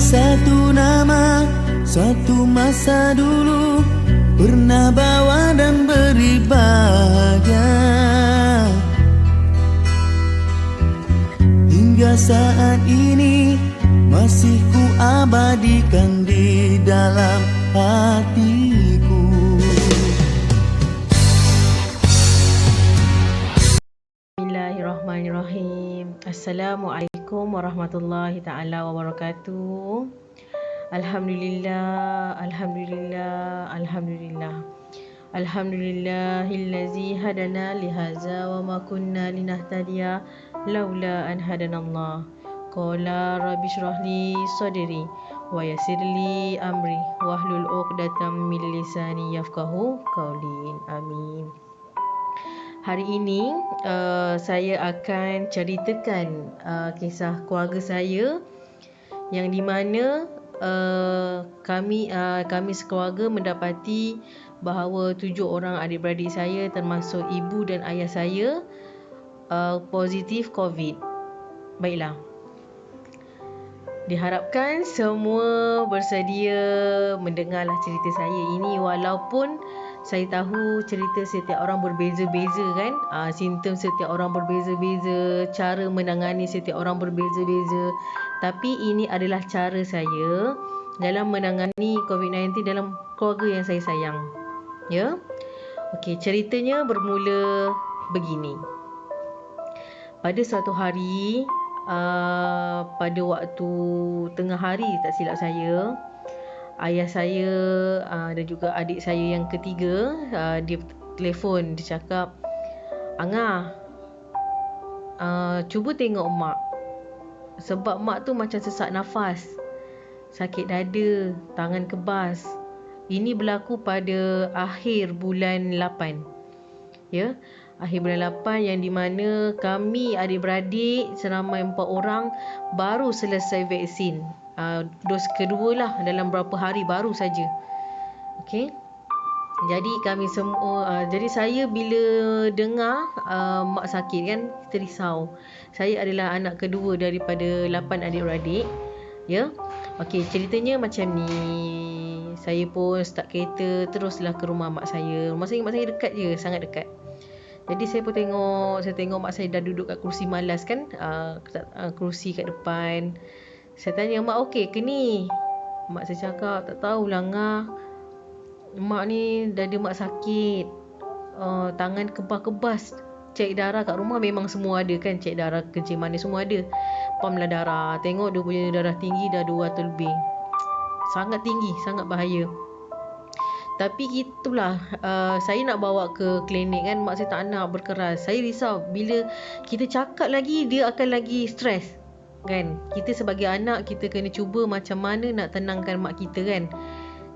satu nama, suatu masa dulu pernah bawa dan beri bahagia. Hingga saat ini masih ku abadikan di dalam hatiku. Bismillahirrahmanirrahim. Assalamualaikum warahmatullahi ta'ala wabarakatuh. Alhamdulillah, Alhamdulillah, Alhamdulillah. Alhamdulillahillazi hadana lihaza wa ma kunna linahtadiya laula an hadanallah. Qala rabbi shrahli sadri wa yassirli amri wahlul 'uqdatam min lisani yafqahu qawli. Amin. Hari ini saya akan ceritakan kisah keluarga saya yang di mana kami sekeluarga mendapati bahawa 7 orang adik-beradik saya termasuk ibu dan ayah saya positif COVID. Baiklah. Diharapkan semua bersedia mendengarlah cerita saya ini, walaupun saya tahu cerita setiap orang berbeza-beza kan. Simptom setiap orang berbeza-beza, cara menangani setiap orang berbeza-beza. Tapi ini adalah cara saya dalam menangani COVID-19 dalam keluarga yang saya sayang. Ya. Okey, ceritanya bermula begini. Pada suatu hari, pada waktu tengah hari tak silap saya, ayah saya dan juga adik saya yang ketiga, dia telefon, dia cakap, "Angah, cuba tengok mak. Sebab mak tu macam sesak nafas, sakit dada, tangan kebas." Ini berlaku pada akhir bulan 8. Ya, akhir bulan 8 yang di mana kami adik-beradik seramai 4 orang baru selesai vaksin. Dos kedua lah dalam berapa hari baru saja. Okey. Jadi kami semua, jadi saya bila dengar mak sakit kan, kita risau. Saya adalah anak kedua daripada 8 adik-beradik. Ya. Okey, ceritanya macam ni. Saya pun start kereta teruslah ke rumah mak saya. Rumah mak saya dekat je, sangat dekat. Jadi saya pun tengok mak saya dah duduk kat kerusi malas kan, kerusi kat depan. Saya tanya, "Mak okey ke ni?" Mak saya cakap, "Tak tahulah Ngah. Mak ni dada mak sakit. Tangan kebas-kebas. Cek darah kat rumah memang semua ada kan, cek darah, kencing manis semua ada. Pamlah darah. Tengok dia punya darah tinggi dah 200 lebih. Sangat tinggi, sangat bahaya." Tapi itulah, saya nak bawa ke klinik kan, mak saya tak nak, berkeras. Saya risau bila kita cakap lagi, dia akan lagi stres kan. Kita sebagai anak, kita kena cuba macam mana nak tenangkan mak kita kan.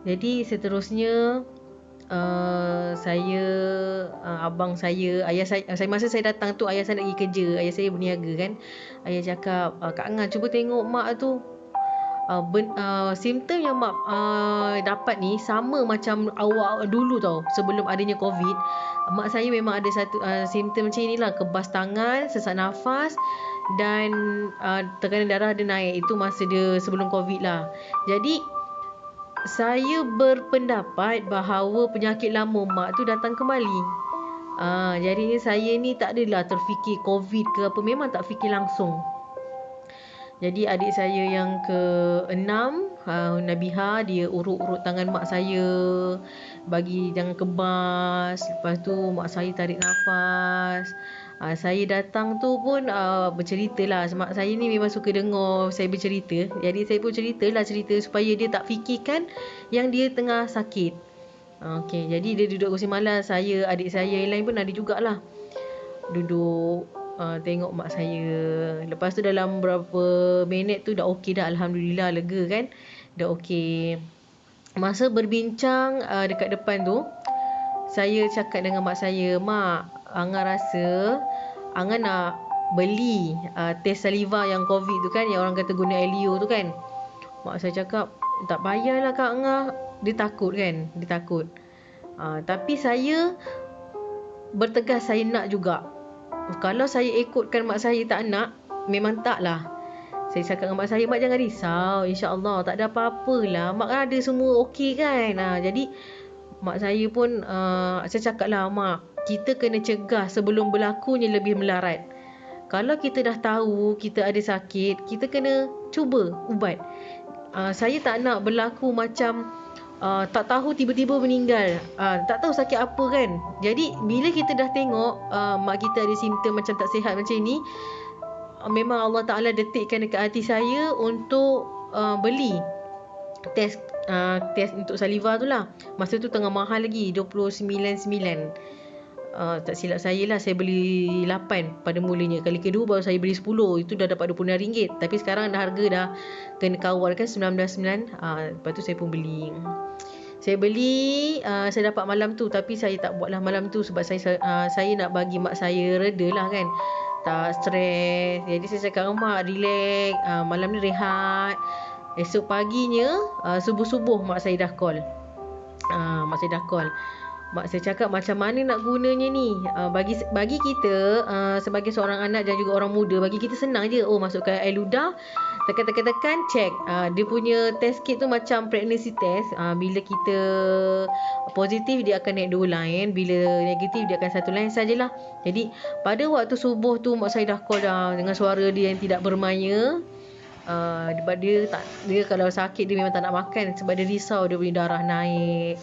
Jadi seterusnya, abang saya, ayah saya, masa saya datang tu ayah saya nak pergi kerja, ayah saya berniaga kan. Ayah cakap, "Kak Angah, cuba tengok mak tu, simptom yang mak dapat ni sama macam awal dulu tau, sebelum adanya COVID. Mak saya memang ada satu simptom macam inilah, kebas tangan, sesak nafas dan tekanan darah dia naik. Itu masa dia sebelum COVID lah. Jadi saya berpendapat bahawa penyakit lama mak tu datang kembali. Jadi saya ni tak adalah terfikir COVID ke apa, memang tak fikir langsung. Jadi adik saya yang ke-6, Nabiha, dia urut-urut tangan mak saya, bagi jangan kebas. Lepas tu mak saya tarik nafas. Saya datang tu pun berceritalah. Mak saya ni memang suka dengar saya bercerita. Jadi saya pun cerita supaya dia tak fikirkan yang dia tengah sakit. Okey, jadi dia duduk kursi malas. Saya, adik saya yang lain pun ada jugalah duduk tengok mak saya. Lepas tu dalam berapa minit tu dah okey dah, Alhamdulillah, lega kan, dah okey. Masa berbincang dekat depan tu, saya cakap dengan mak saya, "Mak, Angah rasa Angah nak beli test saliva yang COVID tu kan, yang orang kata guna Elio tu kan." Mak saya cakap, "Tak payahlah Kak Angah." Dia takut kan, dia takut. Tapi saya bertegas saya nak juga. Kalau saya ikutkan mak saya tak nak, memang taklah. Saya cakap dengan mak saya, mak jangan risau, insya-Allah tak ada apa-apalah, mak kan ada semua okey kan. Jadi mak saya pun saya cakap lah, mak, kita kena cegah sebelum berlakunya lebih melarat. Kalau kita dah tahu kita ada sakit, kita kena cuba ubat. Saya tak nak berlaku macam tak tahu tiba-tiba meninggal, tak tahu sakit apa kan. Jadi bila kita dah tengok mak kita ada simptom macam tak sihat macam ni, memang Allah Ta'ala detikkan dekat hati saya untuk beli test untuk saliva tu lah. Masa tu tengah mahal lagi, 29.9. Tak silap saya lah, saya beli 8 pada mulanya. Kali kedua baru saya beli 10, itu dah dapat RM26. Tapi sekarang dah harga dah kena kawal kan, 19.9. Lepas tu saya pun beli. Saya dapat malam tu, tapi saya tak buat lah malam tu sebab saya nak bagi mak saya reda lah kan, tak stres. Jadi saya cakap dengan mak, relax, malam ni rehat. Esok paginya subuh-subuh mak saya dah call. Mak saya cakap macam mana nak gunanya ni. Bagi kita sebagai seorang anak dan juga orang muda, bagi kita senang je. Masukkan air ludah, tekan, check. Dia punya test kit tu macam pregnancy test. Bila kita positif dia akan naik 2 line, bila negatif dia akan 1 line sajalah. Jadi pada waktu subuh tu mak saya dah call dah dengan suara dia yang tidak bermaya. Sebab dia kalau sakit dia memang tak nak makan sebab dia risau dia punya darah naik,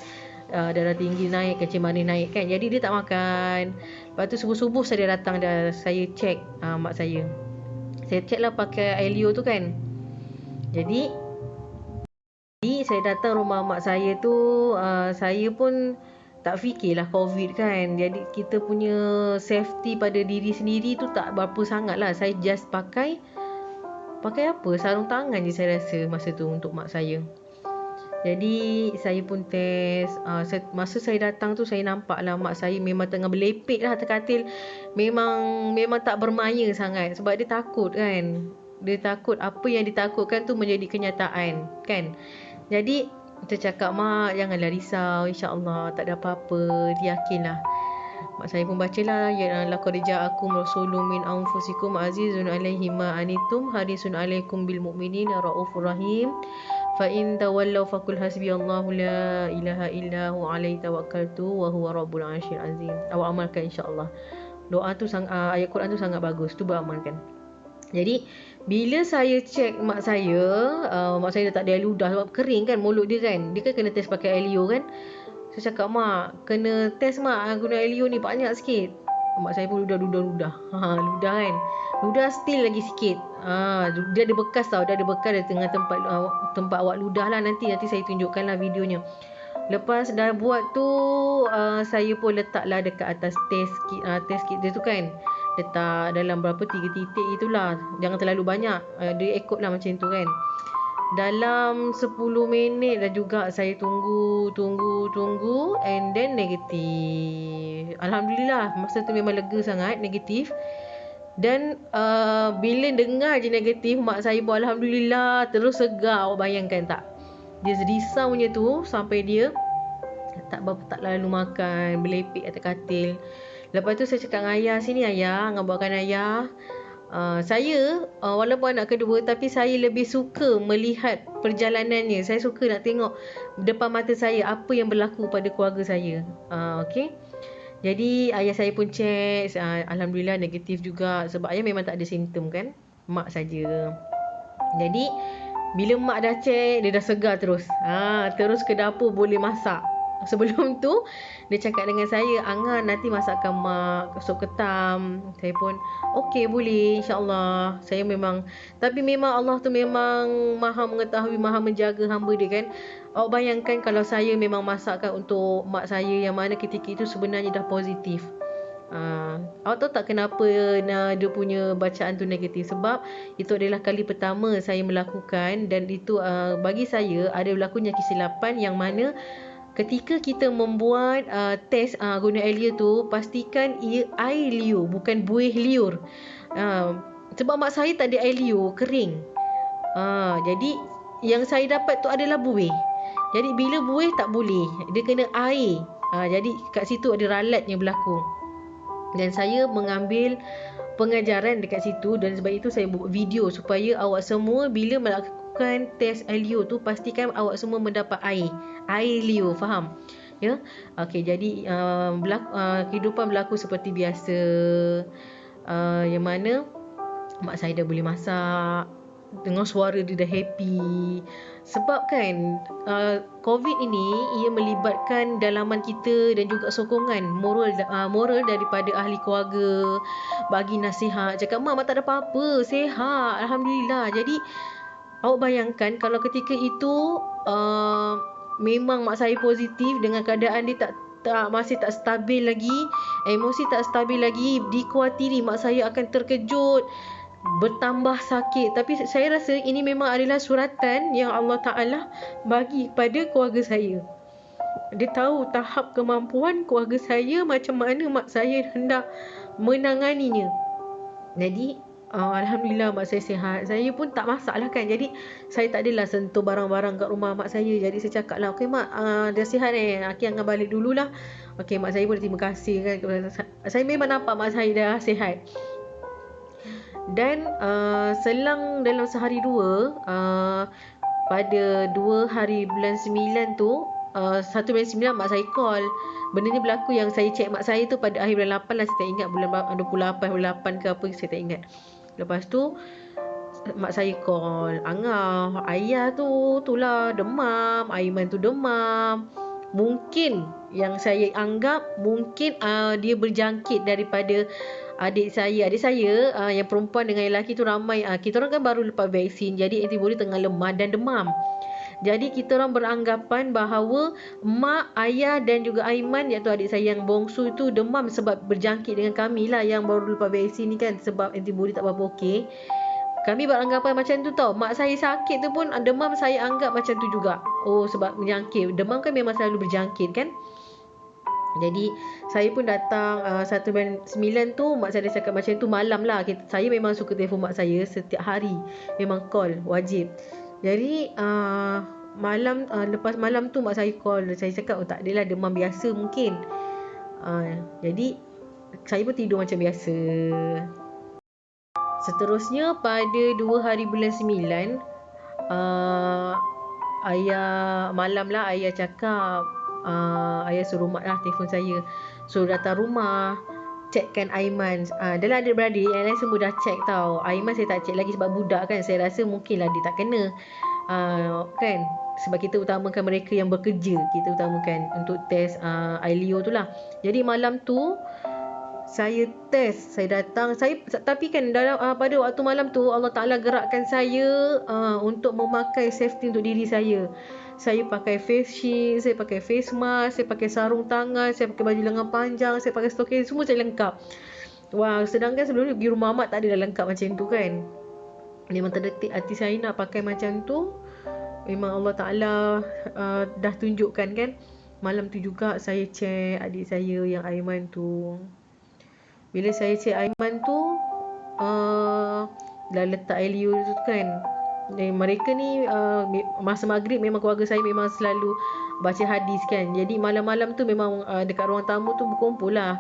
darah tinggi naik, kencing manis naik kan. Jadi dia tak makan. Lepas tu subuh-subuh saya datang dah, saya check mak saya. Saya check lah pakai Ailio tu kan. Jadi saya datang rumah mak saya tu, saya pun tak fikirlah COVID kan. Jadi kita punya safety pada diri sendiri tu tak berapa sangat lah. Saya just pakai apa, sarung tangan je saya rasa masa tu untuk mak saya. Jadi saya pun test. Masa saya datang tu saya nampak lah mak saya memang tengah berlepit lah atas katil. Memang tak bermaya sangat sebab dia takut kan. Dia takut apa yang ditakutkan tu menjadi kenyataan kan. Jadi kita cakap, mak janganlah risau, insya-Allah tak ada apa-apa, yakinlah. Mak saya pun bacalah, ya laqad ja'akum rasulun min anfusikum azizun 'alaihi ma anitum harisun 'alaikum bil mu'minina raufur rahim. Fa in tawallaw faqul hasbiyallahu la ilaha illa hu 'alaihi tawakkaltu wa huwa rabbul 'arsyil azim. Awak amalkan insya-Allah. Doa tu ayat Quran tu sangat bagus, tu beramalkan. Jadi bila saya check mak saya dah tak ada air ludah sebab kering kan mulut dia kan. Dia kan kena test pakai Ailio kan. Saya cakap, mak kena test mak guna Ailio ni banyak sikit. Mak saya pun ludah ludah kan. Ludah still lagi sikit. Dia ada bekas tau, dia ada bekas di tengah tempat awak ludah lah. Nanti saya tunjukkan lah videonya. Lepas dah buat tu saya pun letaklah dekat atas test kit dia tu kan. Letak dalam berapa 3 titik itulah. Jangan terlalu banyak. Dia ikut lah macam tu kan. Dalam 10 minit dah juga saya tunggu and then negatif. Alhamdulillah masa tu memang lega sangat, negatif. Dan bila dengar je negatif, mak saya pun alhamdulillah terus segar. Awak bayangkan tak? Dia risaunya tu sampai dia tak lalu makan, berlepit atas katil. Lepas tu saya cakap dengan ayah, sini ayah, ngabarkan ayah. Saya walaupun anak kedua tapi saya lebih suka melihat perjalanannya. Saya suka nak tengok depan mata saya apa yang berlaku pada keluarga saya. Okey. Jadi ayah saya pun check, alhamdulillah negatif juga sebab ayah memang tak ada simptom kan. Mak saja. Jadi bila mak dah check, dia dah segar terus. Terus ke dapur boleh masak. Sebelum tu dia cakap dengan saya, Angah nanti masakkan mak sup ketam. Saya pun okey boleh insya-Allah. Saya memang Allah tu memang maha mengetahui, maha menjaga hamba dia kan. Awak bayangkan kalau saya memang masakkan untuk mak saya yang mana ketika itu sebenarnya dah positif. Awak tahu tak kenapa dia punya bacaan tu negatif? Sebab itu adalah kali pertama saya melakukan dan itu bagi saya ada berlakunya kesilapan yang mana ketika kita membuat test guna Ailio tu, pastikan ia air liur bukan buih liur. Sebab mak saya tak ada Ailio, kering. Jadi yang saya dapat tu adalah buih. Jadi bila buih tak boleh, dia kena air. Jadi kat situ ada ralatnya berlaku. Dan saya mengambil pengajaran dekat situ, dan sebab itu saya buat video supaya awak semua bila melakukan test Leo tu pastikan awak semua mendapat air Leo, faham ya. Okey, jadi kehidupan berlaku seperti biasa, yang mana mak saya dah boleh masak, dengan suara dia dah happy. Sebab kan COVID ini ia melibatkan dalaman kita dan juga sokongan moral daripada ahli keluarga, bagi nasihat, cakap mak tak ada apa-apa, sihat, Alhamdulillah. Jadi awak bayangkan kalau ketika itu memang mak saya positif dengan keadaan dia masih tak stabil lagi, emosi tak stabil lagi, dikhawatiri mak saya akan terkejut, bertambah sakit. Tapi saya rasa ini memang adalah suratan yang Allah Ta'ala bagi kepada keluarga saya. Dia tahu tahap kemampuan keluarga saya, macam mana mak saya hendak menanganinya. Jadi Alhamdulillah mak saya sihat. Saya pun tak masak lah kan, jadi saya tak adalah sentuh barang-barang kat rumah mak saya. Jadi saya cakap lah, okey mak, dah sihat Aki akan balik dululah. Okey, mak saya pun terima kasih kan. Saya memang nampak mak saya dah sihat. Dan selang dalam sehari dua, pada 2 hari bulan 9 tu, 1 bulan 9 mak saya call. Benda ni berlaku yang saya check mak saya tu pada akhir bulan 8 lah, saya tak ingat bulan 28, bulan 8 ke apa, saya tak ingat. Lepas tu mak saya call, Angah, ayah tulah demam, Aiman tu demam. Mungkin yang saya anggap mungkin dia berjangkit daripada adik saya yang perempuan dengan yang lelaki tu ramai. Kita orang kan baru lepas vaksin, jadi antibody tengah lemah dan demam. Jadi kita orang beranggapan bahawa mak, ayah dan juga Aiman, iaitu adik saya yang bongsu itu demam sebab berjangkit dengan kami lah yang baru lepas vaksin ni kan, sebab antibody tak berapa okey. Kami beranggapan macam tu tau. Mak saya sakit tu pun demam, saya anggap macam tu juga. Oh, sebab berjangkit. Demam kan memang selalu berjangkit kan. Jadi saya pun datang 1 bulan 9 tu, mak saya dah cakap macam tu malam lah. Saya memang suka telefon mak saya setiap hari, memang call wajib. Jadi lepas malam tu mak saya call, saya cakap tak adalah, demam biasa mungkin. Jadi saya pun tidur macam biasa. Seterusnya pada 2 hari bulan 9, ayah malam lah, ayah cakap, ayah suruh mak lah telefon saya, suruh datang rumah, checkkan Aiman. Dalam adik-beradik yang lain semua dah check tau. Aiman saya tak check lagi sebab budak kan, saya rasa mungkinlah dia tak kena, kan, sebab kita utamakan mereka yang bekerja, kita utamakan untuk test Ailio tu lah. Jadi malam tu saya test, saya datang, tapi kan dalam pada waktu malam tu Allah Ta'ala gerakkan saya untuk memakai safety untuk diri saya. Saya pakai face shield, saya pakai face mask, saya pakai sarung tangan, saya pakai baju lengan panjang, saya pakai stocking, semua saya lengkap. Wah, sedangkan sebelum ni pergi rumah mak tak ada dah lengkap macam tu kan. Memang terdetik hati saya nak pakai macam tu. Memang Allah Ta'ala dah tunjukkan kan. Malam tu juga saya check adik saya yang Aiman tu. Bila saya cek Aiman tu, dah letak Elio tu kan. Dan mereka ni masa maghrib memang keluarga saya memang selalu baca hadis kan. Jadi malam-malam tu memang dekat ruang tamu tu berkumpul lah.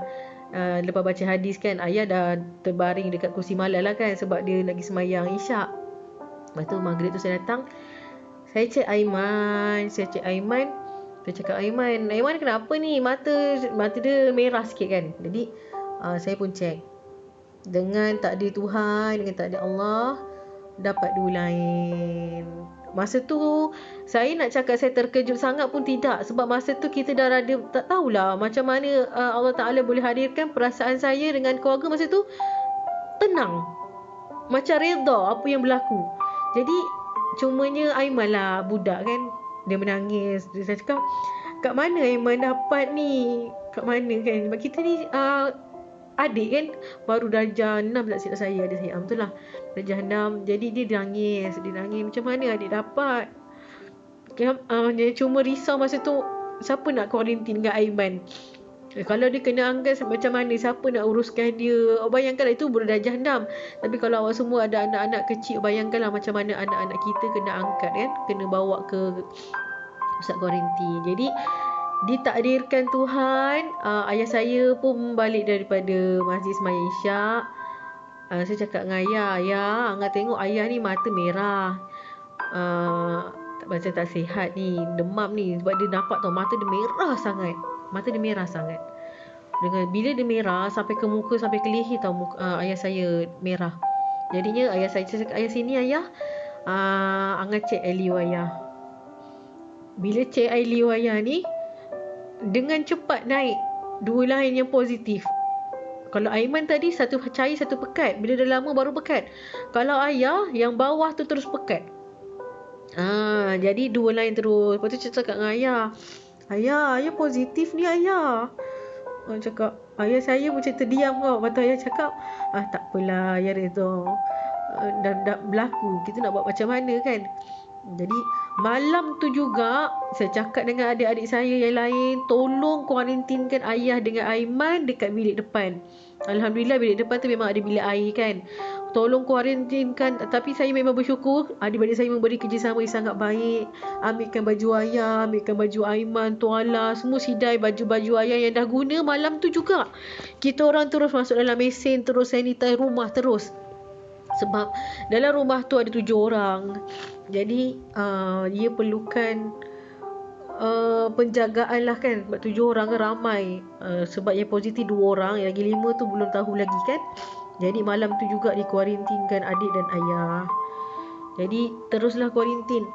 Lepas baca hadis kan, ayah dah terbaring dekat kursi malam lah kan, sebab dia lagi semayang isyak. Lepas tu maghrib tu saya datang, saya cek Aiman. Saya cakap, Aiman kenapa ni, mata dia merah sikit kan. Jadi saya pun cek, dengan takdir Tuhan, dengan takdir Allah, dapat 2 lain. Masa tu saya nak cakap saya terkejut sangat pun tidak, sebab masa tu kita dah rada tak tahulah macam mana Allah Ta'ala boleh hadirkan perasaan saya dengan keluarga. Masa tu tenang, macam reda apa yang berlaku. Jadi cumanya Aiman lah, budak kan, dia menangis. Saya cakap, kat mana Aiman dapat ni, kat mana kan, sebab kita ni adik kan, baru darjah 6 tak silap saya, adik saya betul lah, darjah 6. Jadi dia nangis, macam mana adik dapat. Dia cuma risau masa tu, siapa nak kuarantin dengan Aiman. Kalau dia kena angkat macam mana, siapa nak uruskan dia. Bayangkanlah, itu baru darjah 6. Tapi kalau awak semua ada anak-anak kecil, bayangkanlah macam mana anak-anak kita kena angkat kan, kena bawa ke pusat kuarantin. Jadi ditakdirkan Tuhan, ayah saya pun balik daripada masjid sembahyang isyak. Saya cakap dengan ayah, Angah tengok ayah ni mata merah. Macam tak sihat ni, demam ni. Sebab dia nampak tau, mata dia merah sangat. Dengan bila dia merah sampai ke muka, sampai ke leher tau, ayah saya merah. Jadinya ayah saya cakap, ayah sini ayah, Angah cek air liur ayah. Bila cek air liur ayah ni, dengan cepat naik 2 lain yang positif. Kalau Aiman tadi satu cair satu pekat, bila dah lama baru pekat. Kalau ayah yang bawah tu terus pekat. Jadi 2 lain terus. Lepas tu saya cakap dengan ayah positif ni ayah. Cakap, ayah saya macam terdiam kau. Lepas tu ayah cakap, tak apalah ayah Redha, dah berlaku, kita nak buat macam mana kan. Jadi malam tu juga saya cakap dengan adik-adik saya yang lain, tolong kuarantinkan ayah dengan Aiman dekat bilik depan. Alhamdulillah bilik depan tu memang ada bilik air kan. Tolong kuarantinkan. Tapi saya memang bersyukur, adik-adik saya memberi kerjasama yang sangat baik. Ambilkan baju ayah, ambilkan baju Aiman, tuala, semua sidai baju-baju ayah yang dah guna. Malam tu juga kita orang terus masuk dalam mesin, terus sanitize rumah terus. Sebab dalam rumah tu ada 7 orang. Jadi dia perlukan penjagaan lah kan. Sebab 7 orang kan ramai. Sebab yang positif 2 orang, yang lagi 5 tu belum tahu lagi kan. Jadi malam tu juga dikuarantinkan adik dan ayah. Jadi teruslah kuarantin.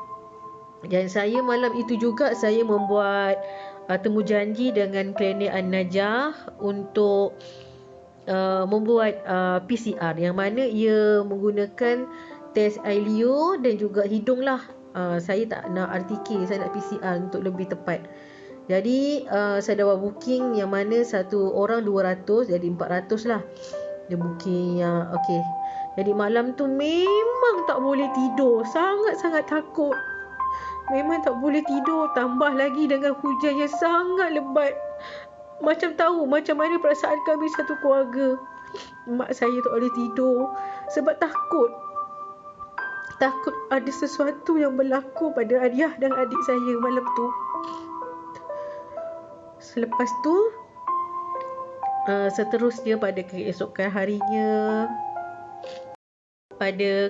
Dan saya malam itu juga saya membuat temu janji dengan Klinik An-Najah untuk membuat PCR, yang mana ia menggunakan tes air liur dan juga hidung lah. Saya tak nak RTK, saya nak PCR untuk lebih tepat. Jadi saya dah buat booking, yang mana satu orang 200, jadi 400 lah dia booking yang okey. Jadi malam tu memang tak boleh tidur, sangat-sangat takut. Memang tak boleh tidur, tambah lagi dengan hujan yang sangat lebat. Macam tahu macam mana perasaan kami satu keluarga. Mak saya tak boleh tidur sebab takut ada sesuatu yang berlaku pada ayah dan adik saya malam tu. Selepas tu seterusnya pada keesokan harinya, pada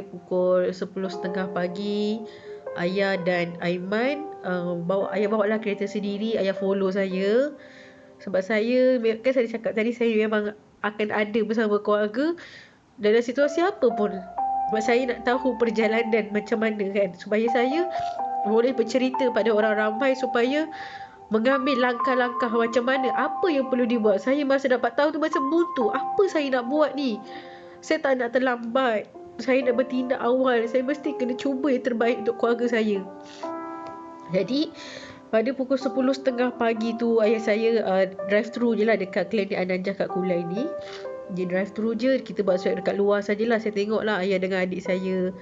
pukul 10.30 pagi, ayah dan Aiman bawa lah kereta sendiri. Ayah follow saya. Sebab saya kan saya cakap tadi, saya memang akan ada bersama keluarga dalam situasi apa pun. Sebab saya nak tahu perjalanan macam mana kan, supaya saya boleh bercerita pada orang ramai, supaya mengambil langkah-langkah macam mana, apa yang perlu dibuat. Saya masa dapat tahu tu macam buntu, apa saya nak buat ni. Saya tak nak terlambat, saya nak bertindak awal. Saya mesti kena cuba yang terbaik untuk keluarga saya. Jadi pada pukul 10.30 pagi tu, ayah saya drive thru je lah dekat Klinik An-Najah kat Kulai ni. Dia drive thru je, kita buat swab dekat luar sajalah. Saya tengok lah ayah dengan adik saya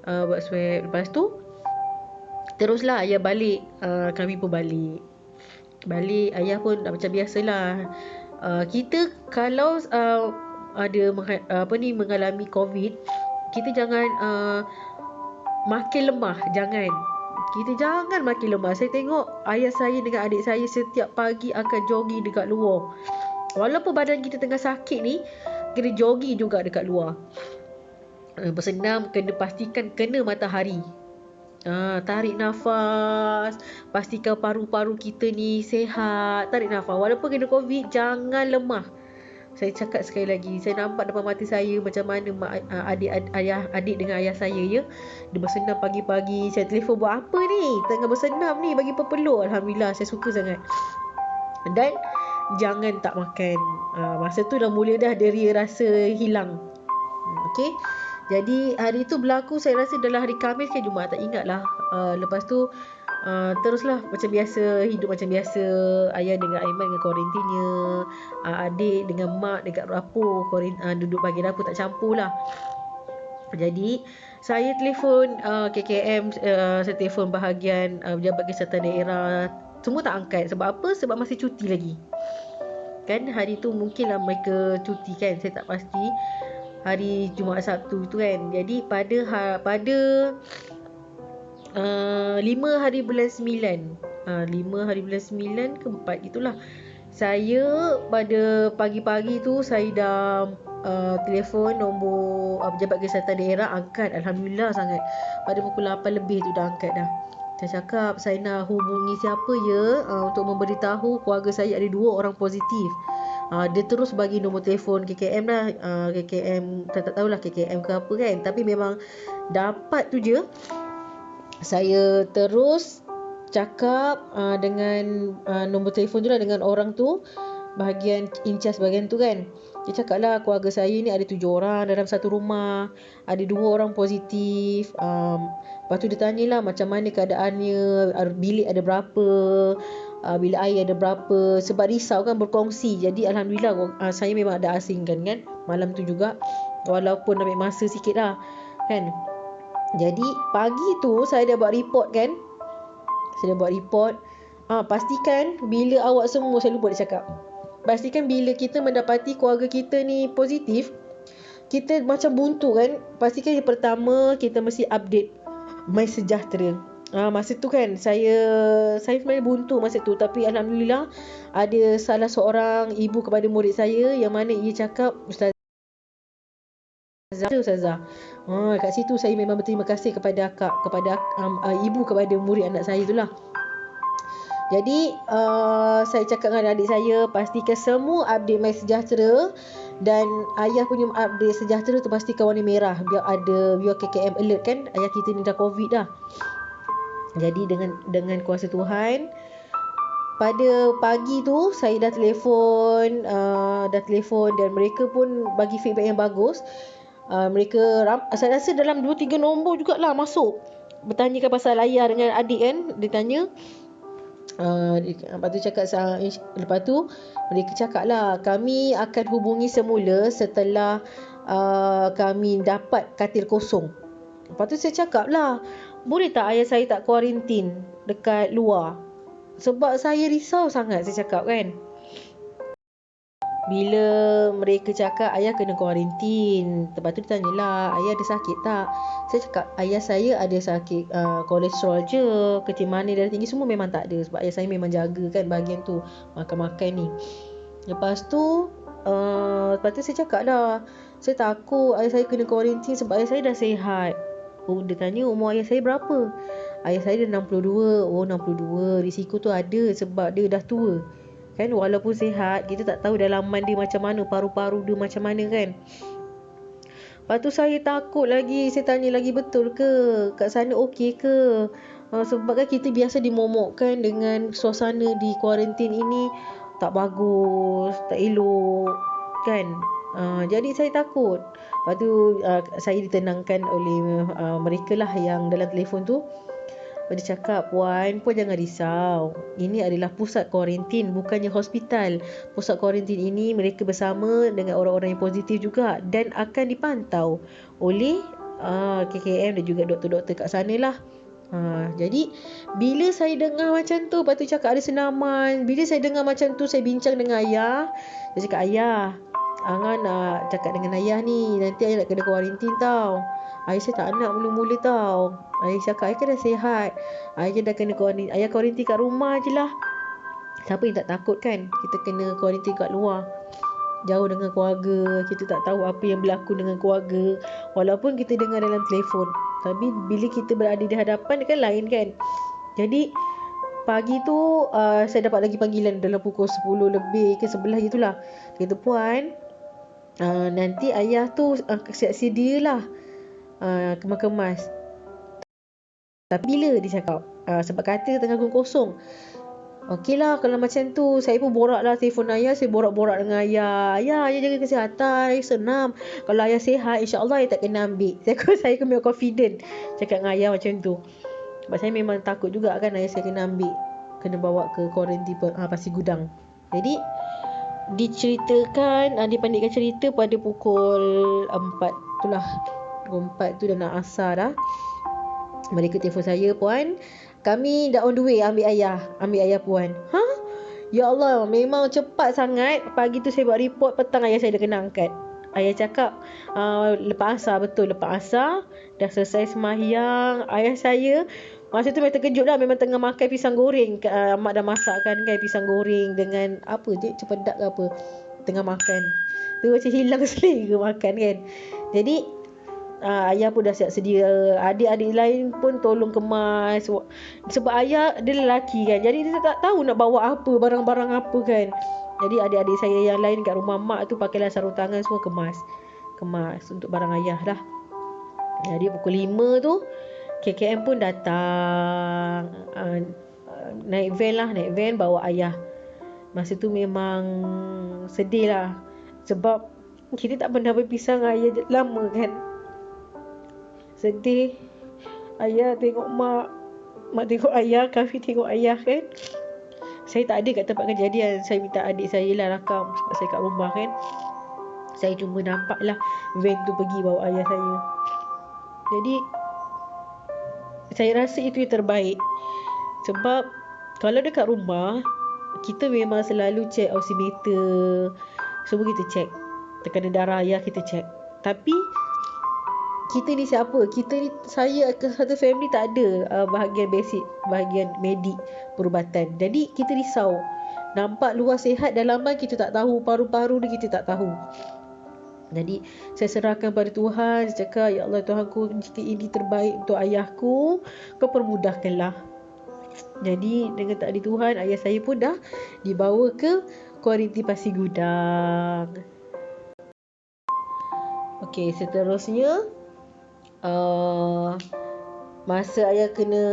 buat swab. Lepas tu teruslah ayah balik, kami pun balik. Ayah pun macam biasalah. Kita kalau ada mengalami COVID, kita jangan makin lemah. Kita jangan makin lemah. Saya tengok ayah saya dengan adik saya setiap pagi akan jogging dekat luar. Walaupun badan kita tengah sakit ni, kena jogging juga dekat luar. Bersenam kena pastikan kena matahari. Tarik nafas, pastikan paru-paru kita ni sihat. Tarik nafas. Walaupun kena COVID, jangan lemah. Saya cakap sekali lagi, saya nampak depan mata saya macam mana adik dengan ayah saya ya. Dia bersenam pagi-pagi. Saya telefon, buat apa ni? Tengah bersenam ni, bagi peluk. Alhamdulillah, saya suka sangat. Dan jangan tak makan. Masa tu dah mula dah deria rasa hilang. Okey. Jadi hari tu berlaku, saya rasa dalam hari Khamis ke Jumaat, tak ingat lah. Lepas tu teruslah macam biasa, hidup macam biasa. Ayah dengan Aiman dengan kuarantinnya, adik dengan mak dekat dapur, duduk bagi dapur, tak campur lah. Jadi saya telefon KKM, saya telefon bahagian Pejabat Kesihatan Daerah, semua tak angkat. Sebab apa? Sebab masih cuti lagi kan. Hari tu mungkinlah mereka cuti kan, saya tak pasti. Hari Jumaat Sabtu tu kan. Jadi pada 5 hari bulan 9, 5 hari bulan 9 ke 4 itulah, Saya pada pagi-pagi tu saya dah telefon nombor pejabat kesihatan daerah, angkat. Alhamdulillah sangat. Pada pukul 8 lebih tu dah angkat dah. Saya cakap saya nak hubungi siapa ya untuk memberitahu keluarga saya ada 2 orang positif. Dia terus bagi nombor telefon KKM lah. KKM tak tahulah KKM ke apa kan. Tapi memang dapat tu je. Saya terus cakap dengan nombor telefon tu lah dengan orang tu, bahagian in-charge bahagian tu kan. Dia cakap lah keluarga saya ni ada 7 orang dalam satu rumah, ada 2 orang positif. Lepas tu dia tanyalah macam mana keadaannya, bilik ada berapa, bilik air ada berapa. Sebab risau kan berkongsi. Jadi Alhamdulillah saya memang ada asingkan kan malam tu juga, walaupun ambil masa sikit lah kan. Jadi pagi tu saya dah buat report kan. Saya dah buat report. Pastikan bila awak semua, saya lupa dia cakap, pastikan bila kita mendapati keluarga kita ni positif, kita macam buntu kan. Pastikan yang pertama kita mesti update MySejahtera. Masa tu kan saya sebenarnya buntu masa tu. Tapi Alhamdulillah ada salah seorang ibu kepada murid saya yang mana ia cakap, Ustazah, kat situ saya memang berterima kasih kepada ibu kepada murid anak saya tu lah. Jadi saya cakap dengan adik saya, pastikan semua update MySejahtera, dan ayah punya update sejahtera tu pastikan warna merah, biar KKM alert kan, ayah kita ni dah COVID dah. Jadi dengan kuasa Tuhan, pada pagi tu saya dah telefon dan mereka pun bagi feedback yang bagus. Mereka saya rasa dalam 2-3 nombor jugalah masuk bertanyakan pasal ayah dengan adik kan. Dia tanya, lepas tu mereka cakap lah, kami akan hubungi semula setelah kami dapat katil kosong. Lepas tu saya cakap lah, boleh tak ayah saya tak kuarantin dekat luar, sebab saya risau sangat. Saya cakap kan, bila mereka cakap ayah kena kuarantin, lepas tu dia tanyalah, ayah ada sakit tak? Saya cakap ayah saya ada sakit kolesterol je, kecil manis darah tinggi semua memang tak ada. Sebab ayah saya memang jaga kan bahagian tu, makan-makan ni. Lepas tu saya cakap lah, saya takut ayah saya kena kuarantin sebab ayah saya dah sihat. Dia tanya umur ayah saya berapa. Ayah saya dah 62. 62, risiko tu ada sebab dia dah tua kan. Walaupun sihat, kita tak tahu dalaman dia macam mana, paru-paru dia macam mana kan. Lepas tu saya takut lagi. Saya tanya lagi, betul ke kat sana okey ke? Sebab kan kita biasa dimomokkan dengan suasana di kuarantin ini tak bagus, tak elok kan. Jadi saya takut. Lepas tu saya ditenangkan oleh mereka lah yang dalam telefon tu. Dia cakap, puan jangan risau. Ini adalah pusat kuarantin, bukannya hospital. Pusat kuarantin ini mereka bersama dengan orang-orang yang positif juga, dan akan dipantau oleh KKM dan juga doktor-doktor kat sana lah. Jadi bila saya dengar macam tu, lepas tu cakap ada senaman. Bila saya dengar macam tu, saya bincang dengan ayah. Saya cakap, ayah, Angan nak cakap dengan ayah ni, nanti ayah nak kena kuarantin tau. Ayah saya tak nak mula-mula tau. Ayah cakap, ayah kan dah sihat, ayah dah kena kuarantin. Ayah kuarantin kat rumah je lah. Siapa yang tak takut kan kita kena kuarantin kat luar, jauh dengan keluarga. Kita tak tahu apa yang berlaku dengan keluarga, walaupun kita dengar dalam telefon. Tapi bila kita berada di hadapan kan lain kan. Jadi pagi tu saya dapat lagi panggilan dalam pukul 10 lebih ke 11 itulah. Kata, puan, nanti ayah tu siap sedialah kemas-kemas. Tapi bila dia cakap, sebab kata tengah kosong. Okey lah kalau macam tu. Saya pun borak lah telefon ayah. Saya borak-borak dengan ayah. Ayah jaga kesihatan, ayah senam. Kalau ayah sihat, insyaAllah ayah tak kena ambil. Saya kena confident cakap dengan ayah macam tu. Sebab saya memang takut juga kan ayah saya kena ambil, kena bawa ke kuarantin Pasir Gudang. Jadi diceritakan, dipanditkan cerita pada pukul 4 tu lah. Pukul 4 tu dah nak asar dah. Mereka telefon saya, puan, kami dah on the way ambil ayah puan. Ya Allah, memang cepat sangat. Pagi tu saya buat report, petang ayah saya dah kena angkat. Ayah cakap lepas asar dah selesai sembahyang. Ayah saya Masa tu memang terkejut lah. Memang tengah makan pisang goreng. Mak dah masakkan kan pisang goreng dengan apa je, cepedak ke apa. Tengah makan. Tu macam hilang selera makan kan. Jadi ayah pun dah siap sedia. Adik-adik lain pun tolong kemas. Sebab ayah dia lelaki kan. Jadi dia tak tahu nak bawa apa, barang-barang apa kan. Jadi adik-adik saya yang lain kat rumah mak tu pakailah sarung tangan semua kemas. Kemas untuk barang ayah lah. Jadi pukul 5 tu KKM pun datang, naik van bawa ayah. Masa tu memang sedih lah. Sebab kita tak pernah berpisah dengan ayah lama kan. Sedih. Ayah tengok mak tengok ayah, kami tengok ayah kan. Saya tak ada kat tempat kejadian. Saya minta adik saya lah rakam sebab saya kat rumah kan. Saya cuma nampak lah van tu pergi bawa ayah saya. Jadi saya rasa itu yang terbaik. Sebab kalau dekat rumah, kita memang selalu cek oximeter. Semua kita cek. Tekanan darah ayah kita cek. Tapi kita ni siapa? Kita ni, saya satu family tak ada bahagian basic, bahagian medik perubatan. Jadi kita risau. Nampak luar sihat dalaman kita tak tahu, paru-paru ni kita tak tahu. Jadi saya serahkan pada Tuhan. Saya cakap, ya Allah Tuhanku, jika ini terbaik untuk ayahku, kau permudahkanlah. Jadi dengan takdir Tuhan, ayah saya pun dah dibawa ke kuarantin Pasir Gudang. Okey, seterusnya masa ayah kena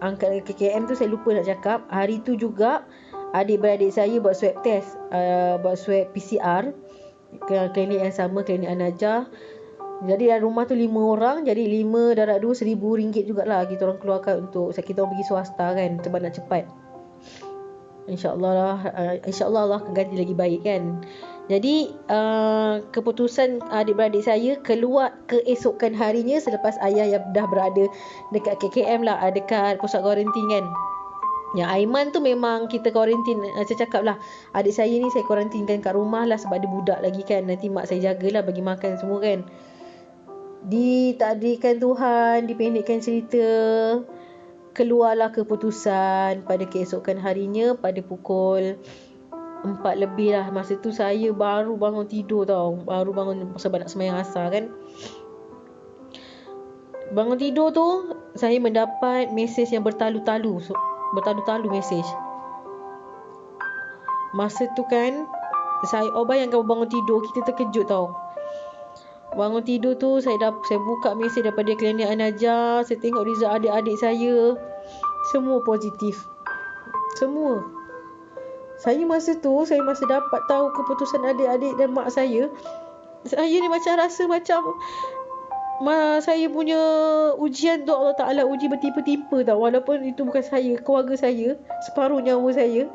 angkat ke KKM tu, saya lupa nak cakap. Hari tu juga adik-beradik saya buat swab test, buat swab PCR ke klinik yang sama, klinik An-Najah. Jadi dalam rumah tu 5 orang. Jadi 5 darab 2 RM1,000 jugalah kita orang keluarkan untuk kita orang pergi swasta kan, sebab nak cepat. InsyaAllah Allah akan ganti lagi baik kan. Jadi keputusan adik-beradik saya keluar keesokan harinya selepas ayah yang dah berada dekat KKM lah, dekat pusat kuarantin kan. Yang Aiman tu memang kita kuarantin. Saya cakap lah, adik saya ni saya kuarantinkan kat rumah lah sebab dia budak lagi kan. Nanti mak saya jagalah bagi makan semua kan. Ditakdirkan Tuhan, dipendekkan cerita, keluarlah keputusan pada keesokan harinya pada pukul 4 lebih lah. Masa tu saya baru bangun tidur tau. Baru bangun sebab nak sembahyang asar kan. Bangun tidur tu saya mendapat mesej yang bertalu-talu mesej. Masa tu kan saya bayangkan bangun tidur kita terkejut tau. Bangun tidur tu saya buka mesej daripada klinik An-Najah. Saya tengok result adik-adik saya, semua positif. Semua. Saya masa dapat tahu keputusan adik-adik dan mak saya. Saya ni macam rasa macam saya punya ujian tu Allah Ta'ala uji bertimpa-timpa tau. Walaupun itu bukan saya, keluarga saya, separuh nyawa saya.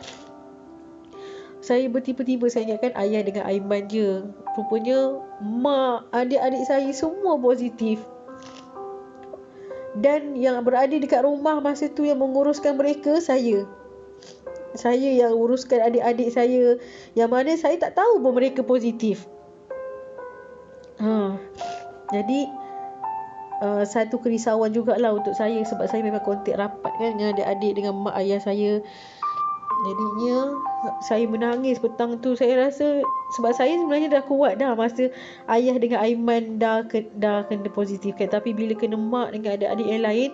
Saya bertimpa-timpa. Saya ingatkan ayah dengan Aiman je. Rupanya mak, adik-adik saya semua positif. Dan yang berada dekat rumah masa tu yang menguruskan mereka, saya yang uruskan adik-adik saya, yang mana saya tak tahu pun mereka positif. Jadi satu kerisauan jugalah untuk saya, sebab saya memang kontak rapat kan dengan adik-adik, dengan mak ayah saya. Jadinya saya menangis petang tu. Saya rasa sebab saya sebenarnya dah kuat dah masa ayah dengan Aiman dah kena positif kan. Tapi bila kena mak dengan adik-adik yang lain,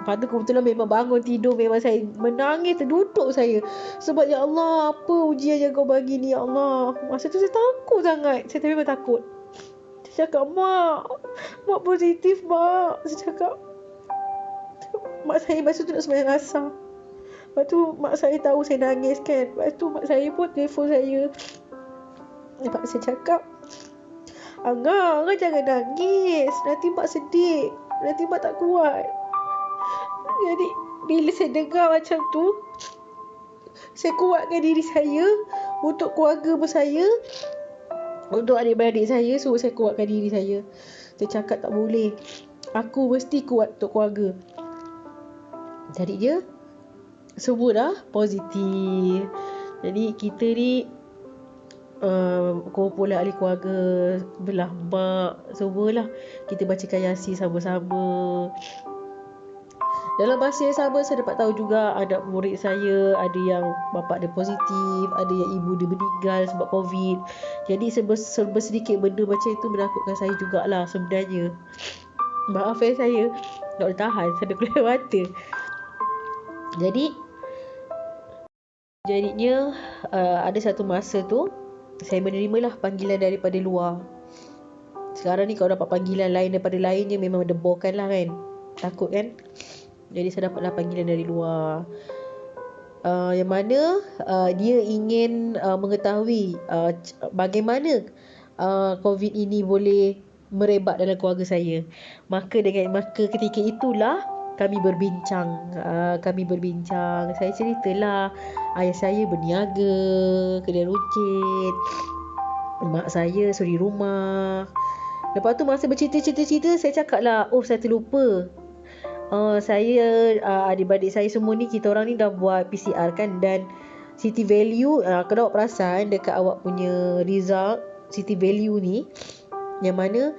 lepas tu kebetulan memang bangun tidur, memang saya menangis terduduk saya. Sebab ya Allah, apa ujian yang kau bagi ni ya Allah. Masa tu saya takut sangat. Saya memang takut. Saya cakap, mak positif mak. Saya cakap, mak saya masa tu nak sembahyang asar. Lepas tu mak saya tahu saya nangis kan. Lepas tu mak saya pun telefon saya. Mak saya cakap, Angah jangan nangis. Nanti mak sedih. Nanti mak tak kuat. Jadi bila saya dengar macam tu, saya kuatkan diri saya untuk keluarga saya, untuk adik-beradik saya. So saya kuatkan diri saya. Saya cakap tak boleh, aku mesti kuat untuk keluarga. Jadi dia semua dah positif. Jadi kita ni kumpulan ahli keluarga, belah mak, semualah kita bacakan Yasin sama-sama. Dalam masa yang sama saya dapat tahu juga anak murid saya ada yang bapa dia positif, ada yang ibu dia meninggal sebab COVID. Jadi serba sedikit benda macam itu menakutkan saya jugalah sebenarnya. Maaf saya tak boleh tahan, saya dah keluar mata. Jadinya ada satu masa tu saya menerimalah panggilan daripada luar. Sekarang ni kalau dapat panggilan lain daripada lainnya memang deborkan lah kan. Takut kan. Jadi saya dapatlah panggilan dari luar. Yang mana dia ingin mengetahui bagaimana COVID ini boleh merebak dalam keluarga saya. Maka ketika itulah kami berbincang. Saya ceritalah ayah saya berniaga, kedai runcit, mak saya suri rumah. Lepas tu masa bercerita-cerita saya cakap lah, saya terlupa. Saya adik-beradik saya semua ni, kita orang ni dah buat PCR kan. Dan city value, kalau awak perasan dekat awak punya result city value ni, yang mana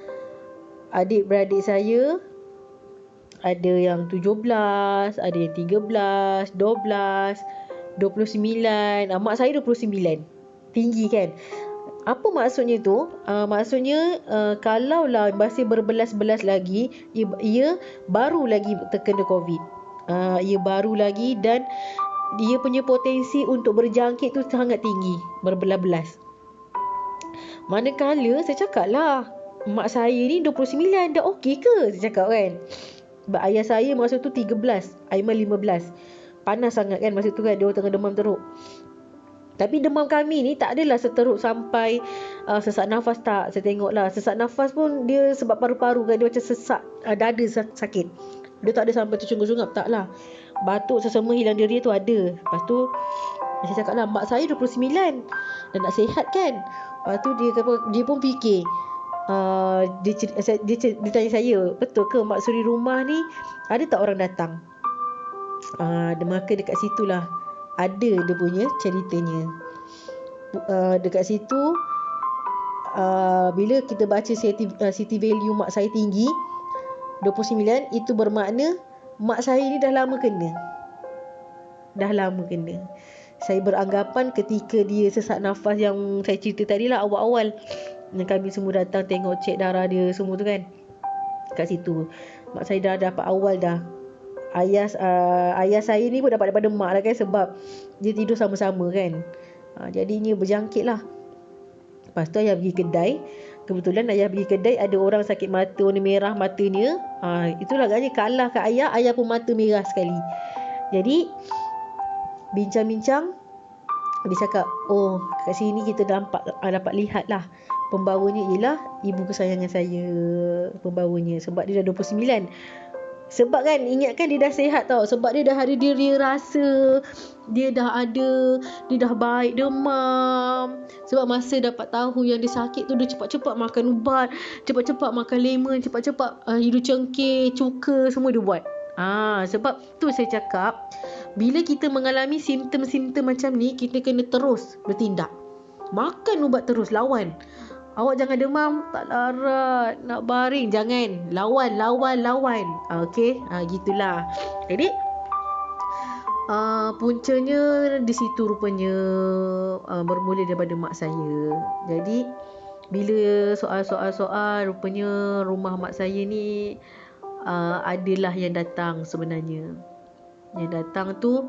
adik-beradik saya ada yang 17, ada yang 13, 12, 29. Mak saya 29. Tinggi kan. Apa maksudnya tu? Maksudnya kalaulah masih berbelas-belas lagi, ia baru lagi terkena COVID. Ia baru lagi dan dia punya potensi untuk berjangkit tu sangat tinggi, berbelas-belas. Manakala saya cakap lah, mak saya ni 29, dah okey ke? Saya cakap kan. Sebab ayah saya masa tu 13, Aiman 15. Panas sangat kan masa tu kan, dia tengah demam teruk. Tapi demam kami ni tak adalah seteruk sampai sesak nafas, tak. Saya tengok lah, sesak nafas pun dia sebab paru-paru kan, dia macam sesak, dada sakit. Dia tak ada sampai tercungap-cungap, tak lah. Batuk sesama hilang diri tu ada. Lepas tu saya cakap lah, mak saya 29 dan nak sihat kan. Lepas tu dia pun fikir, dia tanya saya, betul ke mak suri rumah ni ada tak orang datang? Maka dekat situlah ada dia punya ceritanya. Dekat situ bila kita baca city value mak saya tinggi 29, itu bermakna mak saya ni dah lama kena. Saya beranggapan ketika dia sesak nafas yang saya cerita tadi lah awal-awal, yang kami semua datang tengok cek darah dia semua tu kan, kat situ mak saya dah dapat awal dah. Ayah saya ni pun dapat daripada mak lah kan, sebab dia tidur sama-sama kan. Jadinya berjangkit lah. Lepas tu ayah pergi kedai. Kebetulan ayah pergi kedai, ada orang sakit mata warna merah matanya. Itulah agaknya kalah kat ayah. Ayah pun mata merah sekali. Jadi bincang-bincang, dia cakap, kat sini kita dapat lihat lah pembawanya ialah ibu kesayangan saya. Pembawanya sebab dia dah 29. Sebab kan, ingatkan dia dah sihat tau. Sebab dia dah ada diri rasa, dia dah baik demam. Sebab masa dapat tahu yang dia sakit tu, dia cepat-cepat makan ubat, cepat-cepat makan lemon, cepat-cepat hidu cengkeh, cuka, semua dia buat. Sebab tu saya cakap, bila kita mengalami simptom-simptom macam ni, kita kena terus bertindak. Makan ubat terus, lawan. Awak jangan demam, tak larat, nak baring, jangan. Lawan. Okey, gitulah. Jadi puncanya di situ rupanya bermula daripada mak saya. Jadi bila soal rupanya rumah mak saya ni adalah yang datang sebenarnya. Yang datang tu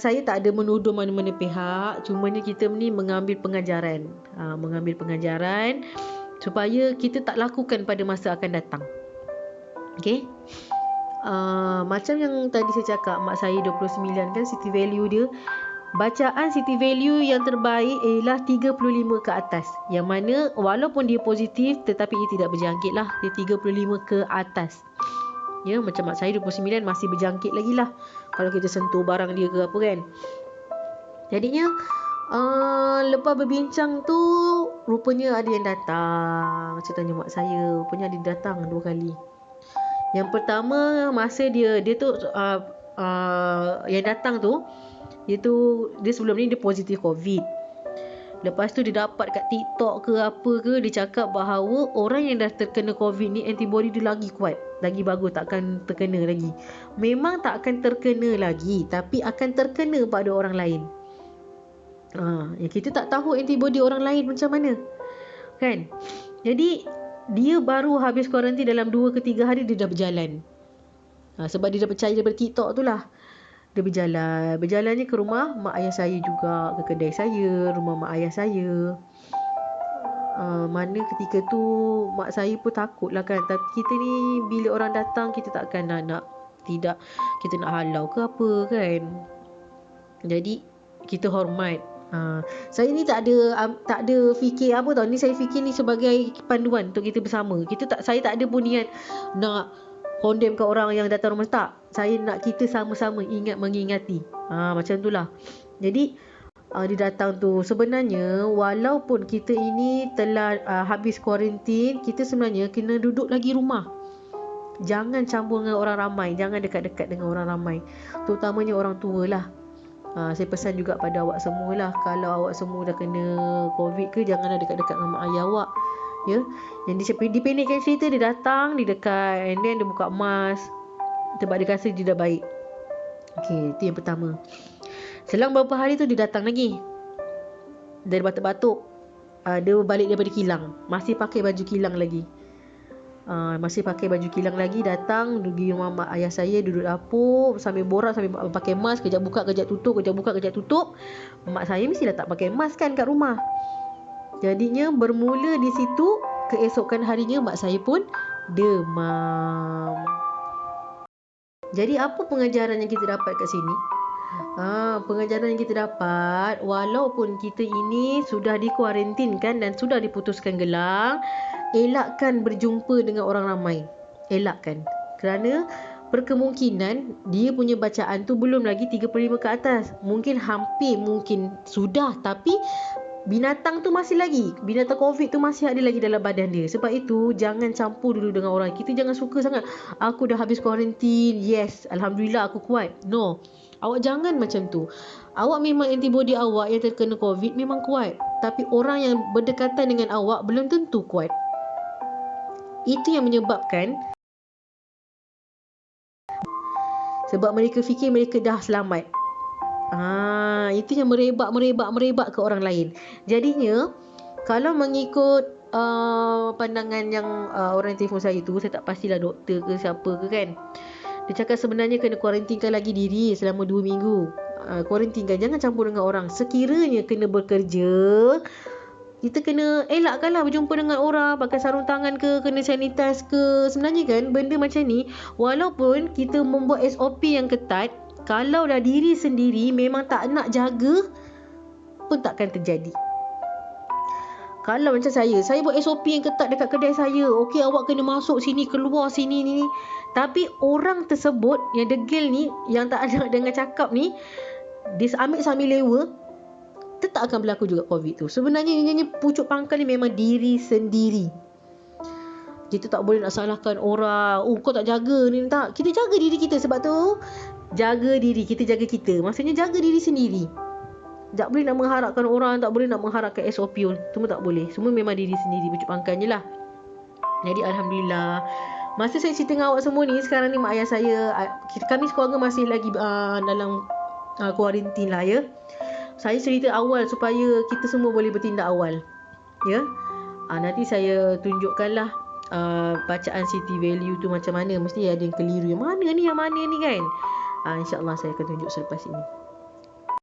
saya tak ada menuduh mana-mana pihak, cumanya kita ni mengambil pengajaran supaya kita tak lakukan pada masa akan datang. Okey. Macam yang tadi saya cakap, mak saya 29 kan, city value dia, bacaan city value yang terbaik ialah 35 ke atas, yang mana walaupun dia positif tetapi ia tidak berjangkit lah. Dia 35 ke atas. Ya, macam mak saya 29 masih berjangkit lagi lah kalau kita sentuh barang dia ke apa kan. Jadinya lepas berbincang tu, rupanya ada yang datang. Saya tanya mak saya, rupanya ada yang datang 2 kali. Yang pertama, masa dia tu yang datang tu, dia sebelum ni dia positif COVID. Lepas tu dia dapat kat TikTok ke apa ke, dia cakap bahawa orang yang dah terkena COVID ni antibody dia lagi kuat, lagi bagus, takkan terkena lagi. Memang tak akan terkena lagi, tapi akan terkena pada orang lain. Yang kita tak tahu antibody orang lain macam mana, kan? Jadi dia baru habis kuarantin dalam 2 ke 3 hari dia dah berjalan. Sebab dia dah percaya daripada TikTok tu lah. Dia berjalannya ke rumah mak ayah saya juga, ke kedai saya, rumah mak ayah saya. Mana ketika tu mak saya pun takut lah kan. Tapi kita ni bila orang datang, kita takkan nak tidak, kita nak halau ke apa kan. Jadi kita hormat. Saya ni tak ada fikir apa tau. Ni saya fikir ni sebagai panduan untuk kita bersama. Saya tak ada pun niat nak condemn ke orang yang datang rumah, tak. Saya nak kita sama-sama ingat mengingati. Macam tu lah. Jadi dia datang tu, sebenarnya walaupun kita ini telah habis kuarantin, kita sebenarnya kena duduk lagi rumah. Jangan campur dengan orang ramai, jangan dekat-dekat dengan orang ramai, terutamanya orang tua lah. Saya pesan juga pada awak semua lah, kalau awak semua dah kena COVID ke, janganlah dekat-dekat dengan mak ayah awak, ya. Yang dipendekkan cerita, dia datang, dia dekat, and then dia buka mask sebab dia rasa dia dah baik. Okay, itu yang pertama. Selang beberapa hari tu dia datang lagi, dia batuk-batuk. Dia balik daripada kilang, masih pakai baju kilang lagi. Datang pergi rumah mak ayah saya, duduk dapur sambil borak, sambil pakai mask, kejap buka kejap tutup, kejap buka kejap tutup. Mak saya mestilah tak pakai mask kan kat rumah. Jadinya bermula di situ, keesokan harinya mak saya pun demam. Jadi apa pengajaran yang kita dapat kat sini? Pengajaran yang kita dapat, walaupun kita ini sudah dikuarantinkan dan sudah diputuskan gelang, elakkan berjumpa dengan orang ramai. Elakkan. Kerana berkemungkinan dia punya bacaan tu belum lagi 35 ke atas. Mungkin sudah, tapi binatang tu masih lagi, binatang COVID tu masih ada lagi dalam badan dia. Sebab itu jangan campur dulu dengan orang. Kita jangan suka sangat, aku dah habis kuarantin, yes, alhamdulillah aku kuat. No, awak jangan macam tu. Awak memang antibody awak yang terkena COVID memang kuat, tapi orang yang berdekatan dengan awak belum tentu kuat. Itu yang menyebabkan, sebab mereka fikir mereka dah selamat. Itu yang merebak ke orang lain. Jadinya kalau mengikut pandangan yang orang yang telefon saya tu, saya tak pastilah doktor ke siapa ke kan, dia cakap sebenarnya kena kuarantinkan lagi diri selama 2 minggu. Kuarantinkan, jangan campur dengan orang. Sekiranya kena bekerja, kita kena elakkanlah berjumpa dengan orang, pakai sarung tangan ke, kena sanitize ke. Sebenarnya kan benda macam ni, walaupun kita membuat SOP yang ketat, kalau dah diri sendiri memang tak nak jaga pun takkan terjadi. Kalau macam saya buat SOP yang ketat dekat kedai saya. Okey, awak kena masuk sini, keluar sini ni. Tapi orang tersebut yang degil ni, yang tak ada dengan cakap ni, dia ambil sambil lewa, tetap akan berlaku juga COVID tu. Sebenarnya pucuk pangkal ni memang diri sendiri. Kita tak boleh nak salahkan orang, kau tak jaga ni, tak. Kita jaga diri kita. Sebab tu jaga diri, kita jaga kita. Maksudnya jaga diri sendiri. Tak boleh nak mengharapkan orang, tak boleh nak mengharapkan SOP. Semua tak boleh. Semua memang diri sendiri, pucuk pangkalnya lah. Jadi alhamdulillah, masa saya cerita dengan awak semua ni, sekarang ni mak ayah saya, kami sekeluarga masih lagi dalam kuarantin lah ya. Saya cerita awal supaya kita semua boleh bertindak awal, ya. Nanti saya tunjukkanlah bacaan city value tu macam mana. Mesti ada yang keliru, yang mana ni kan. InsyaAllah saya akan tunjuk selepas ini.